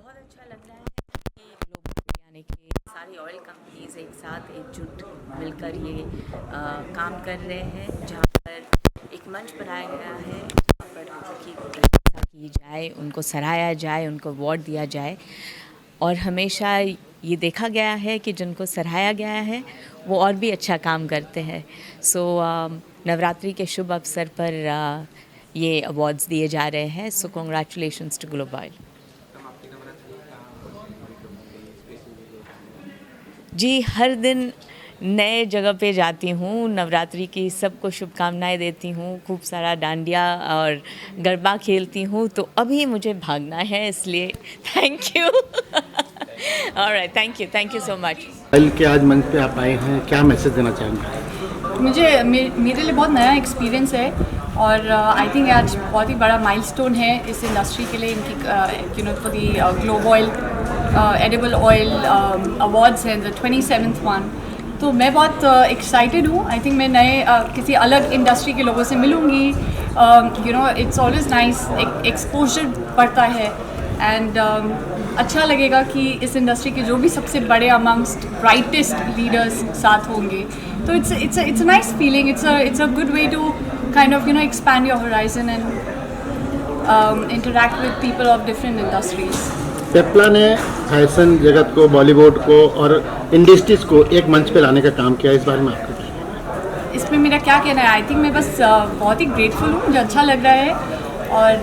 बहुत अच्छा लग रहा है कि ग्लोबल यानी कि सारी ऑयल कंपनीज एक साथ एकजुट मिलकर ये काम कर रहे हैं, जहाँ पर एक मंच बनाया गया है जहाँ पर उनकी प्रशंसा की जाए, उनको सराहा जाए, उनको अवार्ड दिया जाए। और हमेशा ये देखा गया है कि जिनको सराहा गया है वो और भी अच्छा काम करते हैं। सो नवरात्रि के शुभ अवसर पर ये अवार्ड्स दिए जा रहे हैं। So congratulations to global. जी, हर दिन नए जगह पे जाती हूँ, नवरात्रि की सबको शुभकामनाएं देती हूँ, खूब सारा डांडिया और गरबा खेलती हूँ। तो अभी मुझे भागना है, इसलिए thank you. Alright, thank you so much. कल के आज मंच पे आप आए हैं, क्या मैसेज देना चाहेंगे? मेरे लिए बहुत नया एक्सपीरियंस है और आई थिंक आज बहुत ही बड़ा माइलस्टोन है इस इंडस्ट्री के लिए। इनकी for the globe oil edible oil awards हैं, द 27th वन। तो मैं बहुत एक्साइटेड हूँ। आई थिंक मैं नए किसी अलग इंडस्ट्री के लोगों से मिलूँगी। इट्स ऑलवेज नाइस, एक्सपोजर बढ़ता है एंड अच्छा लगेगा कि इस इंडस्ट्री के जो भी सबसे बड़े अमंगस्ट ब्राइटेस्ट लीडर्स साथ होंगे। तो it's a nice feeling. It's a good way to kind of expand your horizon and interact with people of different industries. पेप्ला ने फैशन जगत को, बॉलीवुड को और इंडस्ट्रीज को एक मंच पे लाने का काम किया। इस बारे में आपका क्या कहना है? इसमें मेरा क्या कहना है, आई थिंक मैं बस बहुत ही ग्रेटफुल हूँ, मुझे अच्छा लग रहा है। और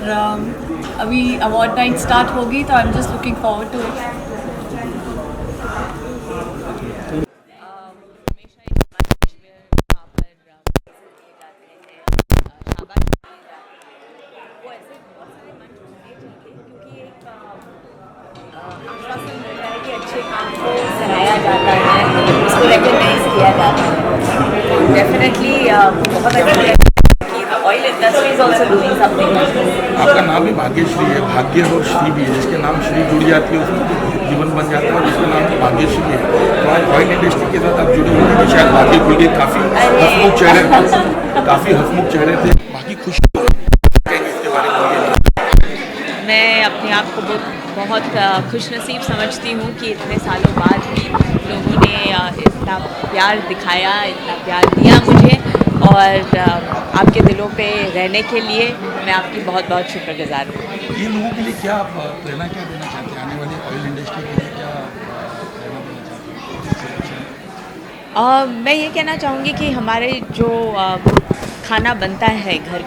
अभी अवार्ड नाइट स्टार्ट होगी तो I am just looking forward to it. आश्वासन मिल रहा है कि अच्छे काम को सराहा जाता है, उसको रिकग्नाइज किया जाता है। तो डेफिनेटली बहुत अच्छा है कि oil industry is also doing something. आपका नाम भी भाग्यश्री है, भाग्य और श्री भी है। जिसके नाम श्री जुड़ जाती है उसमें जीवन बन जाता है, और जिसका नाम तो भाग्यश्री है। तो आज ऑयल इंडस्ट्री के साथ आप जुड़ी हुई थी, शायद भाग्य खुल गई। काफ़ी हंसमुख चेहरे थे, बाकी खुशी इसके बारे में। मैं अपने आप को बहुत खुशनसीब समझती हूँ कि इतने सालों बाद भी लोगों ने इतना प्यार दिखाया, इतना प्यार दिया मुझे। और आपके दिलों पे रहने के लिए मैं आपकी बहुत बहुत शुक्रगुजार हूँ। ये लोगों के लिए क्या आप प्रेरणा क्या देना चाहते हैं? आने वाली ऑयल इंडस्ट्री के लिए क्या प्रेरणा देना चाहते हैं? मैं ये कहना चाहूँगी कि हमारे जो खाना बनता है घर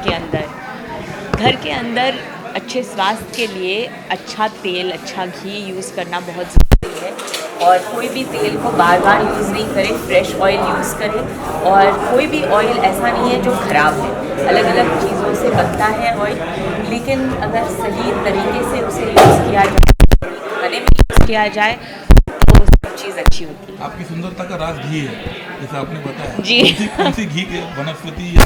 के अंदर अच्छे स्वास्थ्य के लिए अच्छा तेल, अच्छा घी यूज़ करना बहुत ज़रूरी है। और कोई भी तेल को बार बार यूज़ नहीं करें, फ्रेश ऑयल यूज़ करें। और कोई भी ऑयल ऐसा नहीं है जो ख़राब है, अलग अलग चीज़ों से बनता है ऑयल। लेकिन अगर सही तरीके से उसे यूज़ किया जाए, खाने में यूज़ किया जाए, तो सब चीज़ अच्छी होती है। आपकी सुंदरता का राज घी है, जैसा आपने बताया। जी। कौन सी घी के वनस्पति या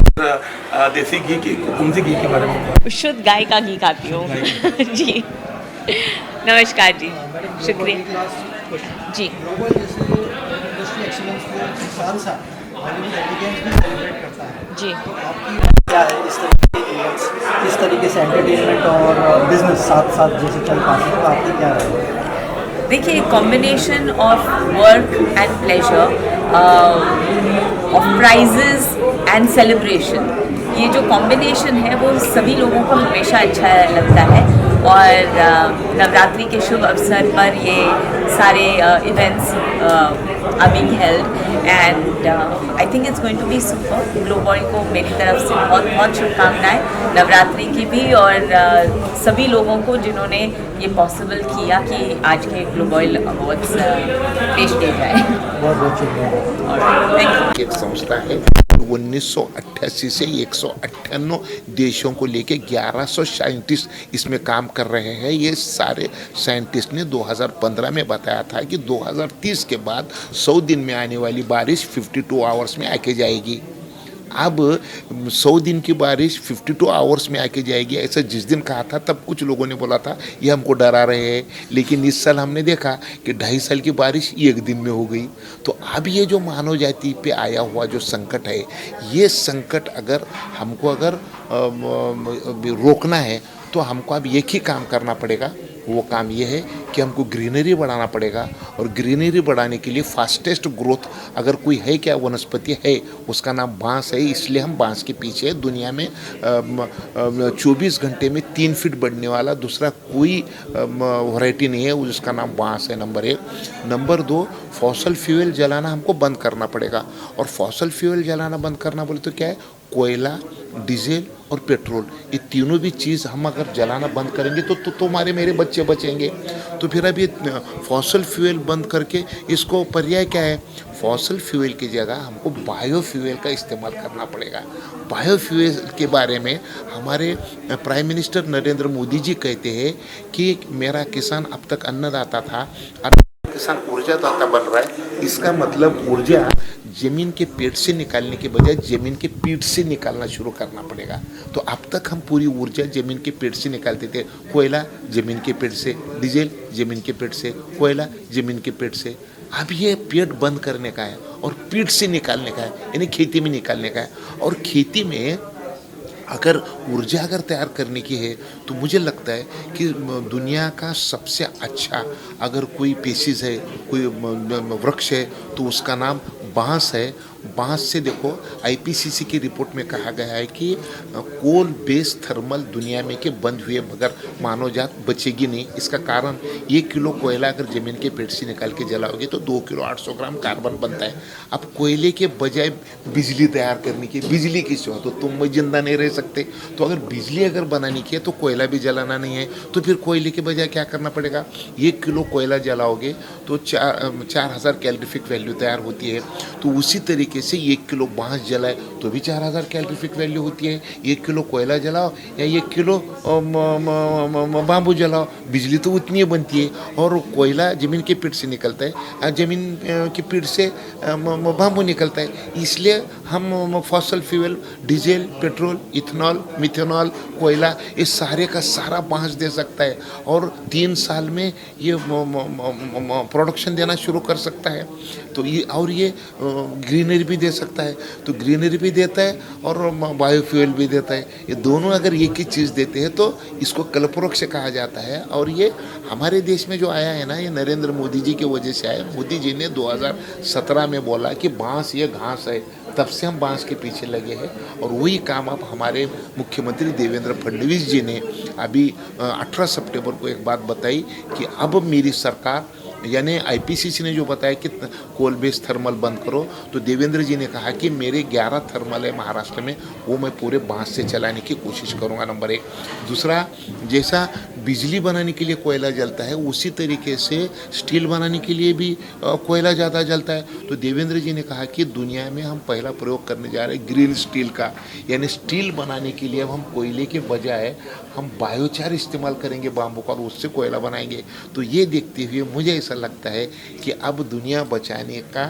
देसी घी के, कौन सी घी के बारे में बताया? शुद्ध गाय का घी खाती हूँ। जी, नमस्कार जी, शुक्रिया जी। ग्लोबल जैसे इंडस्ट्री एक्सीलेंस के साथ साथ बॉलीवुड एलिगेंस भी सेलिब्रेट करता है। जी, तो आपकी क्या है इस तरीके के इवेंट्स, इस तरीके से एंटरटेनमेंट और बिजनेस साथ साथ जैसे चल पाते हैं, तो आपकी क्या है? देखिए, combination of work and pleasure, of prizes and celebration, ये जो कॉम्बिनेशन है वो सभी लोगों को हमेशा अच्छा लगता है। और नवरात्रि के शुभ अवसर पर ये सारे events are being held and I think it's going to be super. Global को मेरी तरफ से बहुत बहुत शुभकामनाएं नवरात्रि की भी, और सभी लोगों को जिन्होंने ये पॉसिबल किया कि आज के ग्लोबल अवार्ड्स पेश किए जाए। बहुत बहुत शुक्रिया। एक संस्था है, 1988 से 198 देशों को लेके 1100 साइंटिस्ट इसमें काम कर रहे हैं। ये सारे साइंटिस्ट ने 2015 में बताया था कि 2030 के बाद 100 दिन में आने वाली बारिश 52 आवर्स में आके जाएगी। अब 100 दिन की बारिश 52 आवर्स में आके जाएगी, ऐसा जिस दिन कहा था तब कुछ लोगों ने बोला था ये हमको डरा रहे हैं। लेकिन इस साल हमने देखा कि 2.5 साल की बारिश 1 दिन में हो गई। तो अब ये जो मानव जाति पे आया हुआ जो संकट है, ये संकट अगर हमको रोकना है तो हमको अब एक ही काम करना पड़ेगा वो काम ये है कि हमको ग्रीनरी बढ़ाना पड़ेगा, और ग्रीनरी बढ़ाने के लिए फास्टेस्ट ग्रोथ अगर कोई है क्या वनस्पति है, उसका नाम बांस है। इसलिए हम बांस के पीछे दुनिया में 24 घंटे में 3 फीट बढ़ने वाला दूसरा कोई वैरायटी नहीं है, जिसका नाम बांस है। नंबर 1। नंबर 2, फॉसल फ्यूल जलाना हमको बंद करना पड़ेगा। और फॉसल फ्यूल जलाना बंद करना बोले तो क्या है, कोयला, डीजल और पेट्रोल, ये तीनों भी चीज़ हम अगर जलाना बंद करेंगे तो तुम्हारे मेरे बच्चे बचेंगे। तो फिर अभी फॉसल फ्यूल बंद करके इसको पर्याय क्या है, फॉसल फ्यूल की जगह हमको बायोफ्यूल का इस्तेमाल करना पड़ेगा। बायोफ्यूल के बारे में हमारे प्राइम मिनिस्टर नरेंद्र मोदी जी कहते हैं कि मेरा किसान अब तक अन्नदाता था, अब किसान ऊर्जादाता बन रहा है। इसका मतलब ऊर्जा जमीन के पेट से निकालने के बजाय जमीन के पीठ से निकालना शुरू करना पड़ेगा। तो अब तक हम पूरी ऊर्जा जमीन के पेट से निकालते थे, कोयला जमीन के पेट से, डीजल जमीन के पेट से, कोयला जमीन के पेट से। अब ये पेट बंद करने का है और पीठ से निकालने का है, यानी खेती में निकालने का है। और खेती में अगर ऊर्जा अगर तैयार करने की है तो मुझे लगता है कि दुनिया का सबसे अच्छा अगर कोई पेशीज है, कोई वृक्ष है, तो उसका नाम बांस है। बांस से देखो, आईपीसीसी की रिपोर्ट में कहा गया है कि कोल बेस्ड थर्मल दुनिया में के बंद हुए बगैर मानव जात बचेगी नहीं। इसका कारण 1 किलो कोयला अगर ज़मीन के पेट से निकाल के जलाओगे तो 2 किलो 800 ग्राम कार्बन बनता है। अब कोयले के बजाय बिजली तैयार करने की, बिजली किस हो तो तुम जिंदा नहीं रह सकते। तो अगर बिजली अगर बनानी की है तो कोयला भी जलाना नहीं है, तो फिर कोयले के बजाय क्या करना पड़ेगा, 1 किलो कोयला जलाओगे तो 4000 कैलोरीफिक वैल्यू तैयार होती है। तो उसी तरीके से 1 किलो बांस जलाए तो भी 4000 कैलोरीफिक वैल्यू होती है। 1 किलो कोयला जलाओ या 1 किलो बाम्बू जलाओ, बिजली तो उतनी ही बनती है। और कोयला ज़मीन के पीठ से निकलता है, ज़मीन के पीठ से बाम्बू निकलता है। इसलिए हम fossil fuel, diesel, petrol, ethanol, methanol, कोयला, ये सारे का सारा बांस दे सकता है और 3 साल में ये प्रोडक्शन देना शुरू कर सकता है। तो ये ग्रीनरी भी दे सकता है, तो ग्रीनरी भी देता है और बायोफ्यूल भी देता है। ये दोनों अगर एक ही चीज़ देते हैं तो इसको कल्पवृक्ष कहा जाता है। और ये हमारे देश में जो आया है ना, ये नरेंद्र मोदी जी की वजह से आया। मोदी जी ने 2017 में बोला कि बांस ये घास है, तब से हम बांस के पीछे लगे हैं। और वही काम अब हमारे मुख्यमंत्री देवेंद्र फडणवीस जी ने अभी 18 सितंबर को एक बात बताई कि अब मेरी सरकार, यानी आईपीसीसी ने जो बताया कि कोल बेस्ड थर्मल बंद करो, तो देवेंद्र जी ने कहा कि मेरे 11 थर्मल है महाराष्ट्र में, वो मैं पूरे बांस से चलाने की कोशिश करूंगा। नंबर 1। दूसरा, जैसा बिजली बनाने के लिए कोयला जलता है उसी तरीके से स्टील बनाने के लिए भी कोयला ज़्यादा जलता है। तो देवेंद्र जी ने कहा कि दुनिया में हम पहला प्रयोग करने जा रहे हैं ग्रीन स्टील का, यानी स्टील बनाने के लिए अब हम कोयले के बजाय हम बायोचार इस्तेमाल करेंगे बाम्बू का और उससे कोयला बनाएंगे। तो ये देखते हुए मुझे ऐसा लगता है कि अब दुनिया बचाने का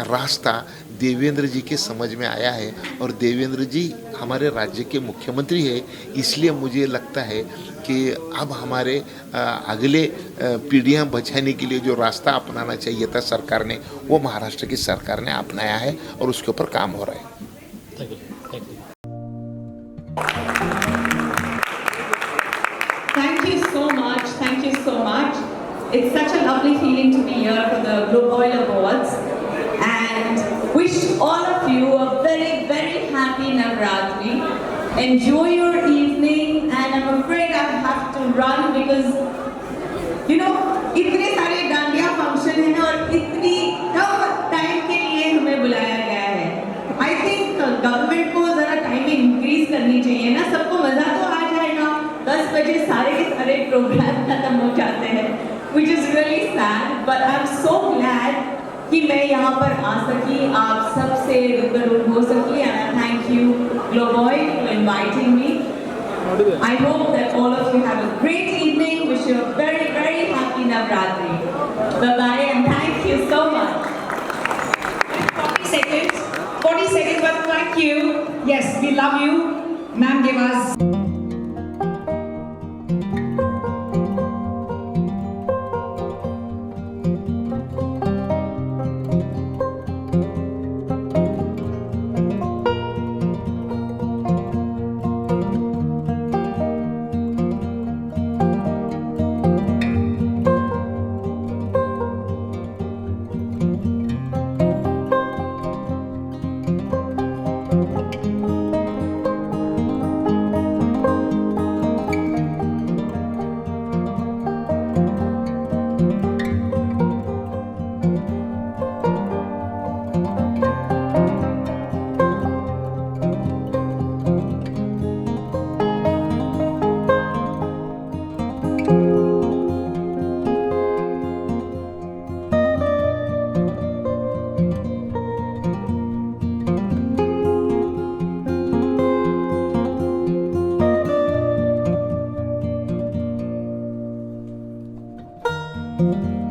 रास्ता देवेंद्र जी के समझ में आया है और देवेंद्र जी हमारे राज्य के मुख्यमंत्री है। इसलिए मुझे लगता है कि अब हमारे अगले पीढ़ियां बचाने के लिए जो रास्ता अपनाना चाहिए था सरकार ने, वो महाराष्ट्र की सरकार ने अपनाया है और उसके ऊपर काम हो रहा है। Thank you so much. Thank you so much. It's such a lovely feeling to be here for the Globe Oil Awards and wish all of you a very, very happy Navratri. Enjoy your evening and I'm afraid I have to run because, you know, इतने सारे dandiya function हैं और इतनी कम time के लिए हमें बुलाया गया है। I think गवर्नमेंट को ज़रा टाइमिंग इंक्रीज करनी चाहिए ना, सबको मज़ा तो आ जाएगा, 10 बजे सारे के सारे प्रोग्राम खत्म हो जाते हैं, which is really sad, but I'm so glad कि मैं यहाँ पर आ सकी, आप सबसे रूबरू हो सकी, and I thank you Globe Oil for inviting me. I hope that all of you have a great evening. Wish you a very, very happy Navratri. Bye-bye and thank you so much. 40 seconds, but thank you. Yes, we love you. Ma'am gave us you.